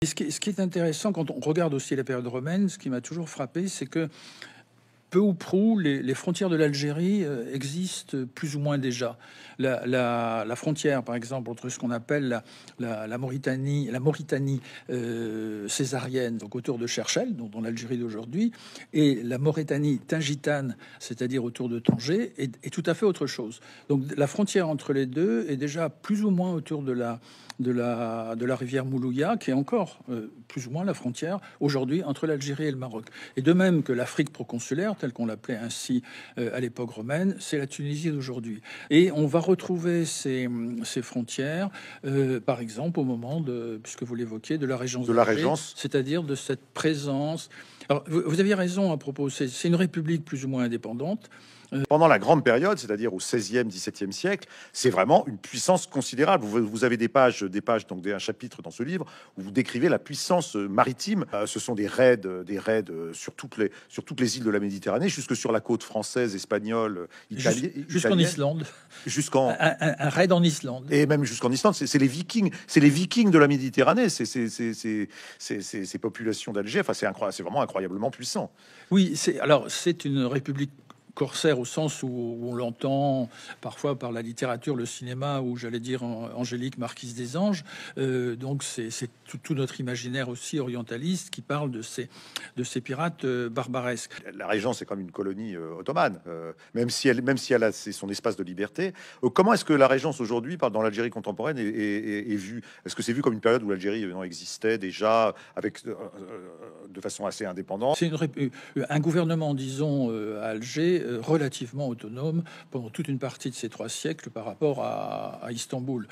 Et ce qui est intéressant quand on regarde aussi la période romaine, ce qui m'a toujours frappé, c'est que peu ou prou, les frontières de l'Algérie existent plus ou moins déjà. La frontière, par exemple, entre ce qu'on appelle la Mauritanie césarienne, donc autour de Cherchell, donc dans l'Algérie d'aujourd'hui, et la Mauritanie tingitane, c'est-à-dire autour de Tanger, est tout à fait autre chose. Donc la frontière entre les deux est déjà plus ou moins autour de la rivière Moulouya, qui est encore plus ou moins la frontière aujourd'hui entre l'Algérie et le Maroc. Et de même que l'Afrique proconsulaire, telle qu'on l'appelait ainsi à l'époque romaine, c'est la Tunisie d'aujourd'hui. Et on va retrouver ces frontières, par exemple, au moment de, puisque vous l'évoquiez, de la régence De la d'Alger, Régence. c'est-à-dire de cette présence. Alors, vous aviez raison à propos, c'est une république plus ou moins indépendante. Pendant la grande période, c'est-à-dire au XVIe, XVIIe siècle, c'est vraiment une puissance considérable. Vous avez des pages, donc un chapitre dans ce livre où vous décrivez la puissance maritime. Ce sont des raids sur toutes les îles de la Méditerranée, jusque sur la côte française, espagnole, Jusqu'en Islande. jusqu'en Un raid en Islande. et même jusqu'en Islande. C'est les Vikings de la Méditerranée. Ces populations d'Alger. Enfin, c'est incroyable, c'est vraiment incroyablement puissant. Oui, c'est une république corsaire au sens où on l'entend parfois par la littérature, le cinéma, ou j'allais dire Angélique, marquise des anges. Donc c'est tout notre imaginaire aussi orientaliste qui parle de ces pirates barbaresques. La Régence est comme une colonie ottomane, même si elle a son espace de liberté. Comment est-ce que la Régence aujourd'hui, dans l'Algérie contemporaine, est vue? Est-ce que c'est vu comme une période où l'Algérie existait déjà avec de façon assez indépendante? C'est un gouvernement, disons, à Alger, relativement autonome pendant toute une partie de ces 3 siècles par rapport à Istanbul.